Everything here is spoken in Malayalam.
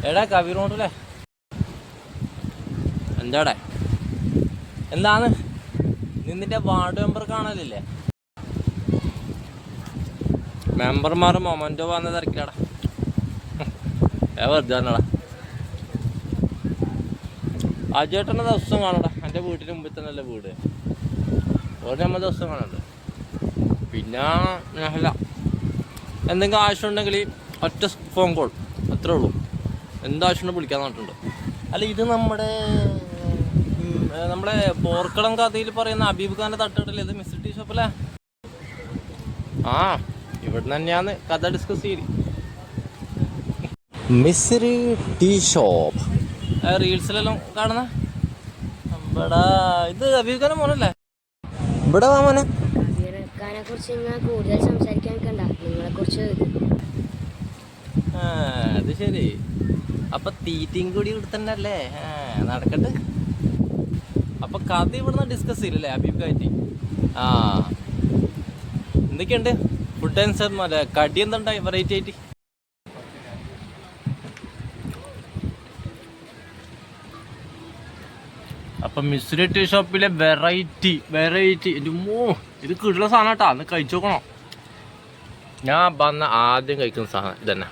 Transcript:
എടാ കവി റോഡല്ലേ? എന്താടാ എന്താണ് നിന്നിന്റെ വാർഡ് മെമ്പർ കാണലില്ലേ? മെമ്പർമാർ മൊമെന്റോ വന്ന തിരക്കിലാടാ. വെറുതെ വന്നടാ. അജേട്ടൻ്റെ ദിവസം കാണടാ. എൻ്റെ വീട്ടിന് മുമ്പിൽ തന്നെയല്ലേ വീട്. ഒരു നമ്മൾ ദിവസം കാണുന്നുണ്ട്. പിന്നെ അല്ല, എന്തെങ്കിലും ആവശ്യമുണ്ടെങ്കിൽ ഒറ്റ ഫോൺ കോൾ, അത്രേ ഉള്ളൂ. എന്താവശ്യമുണ്ടെങ്കിൽ വിളിക്കാൻ പറഞ്ഞിട്ടുണ്ട്. അല്ല, ഇത് നമ്മുടെ പോർക്കളം കഥയിൽ പറയുന്ന അബീബ് ഖാൻ്റെ തട്ടുകടല്ലേ? ഇത് മിസ്റ്റർ ടീ ഷോപ്പല്ലേ? ആ, ഇവിടെ തന്നെയാണ് കഥ ഡിസ്കസ് ചെയ്ത്. മിസ്റ്ററി ടീ ഷോപ്പ് റീൽസിലെല്ലാം കാണുന്ന ഇവിടെ. ഇത് അബീബ് ഖാൻ്റെ മോനല്ലേ? ഇവിടെ വാ മോനെ. കൂടുതൽ സംസാരിക്കാൻ നിങ്ങളെ കുറിച്ച്. അത് ശരി. അപ്പൊ തീറ്റയും കൂടി ഇവിടെ തന്നെ അല്ലേ? നടക്കട്ടെ. അപ്പൊ കഥ ഇവിടുന്ന് ഡിസ്കസ് ചെയ്യില്ലല്ലേ അബീബ് കാറ്റി? ആ, എന്തൊക്കെയുണ്ട് ഫുഡ് ആൻഡ് സർ? മറ്റേ കടി എന്തുണ്ടായി വെറൈറ്റി ആയിട്ട്? അപ്പൊ മിസ്റ്ററി ടീ ഷോപ്പിലെ വെറൈറ്റി ഇത് കിട്ടുന്ന സാധനം കേട്ടോ. അന്ന് കഴിച്ചു നോക്കണം. ഞാൻ വന്ന ആദ്യം കഴിക്കുന്ന സാധനം ഇതന്നെ.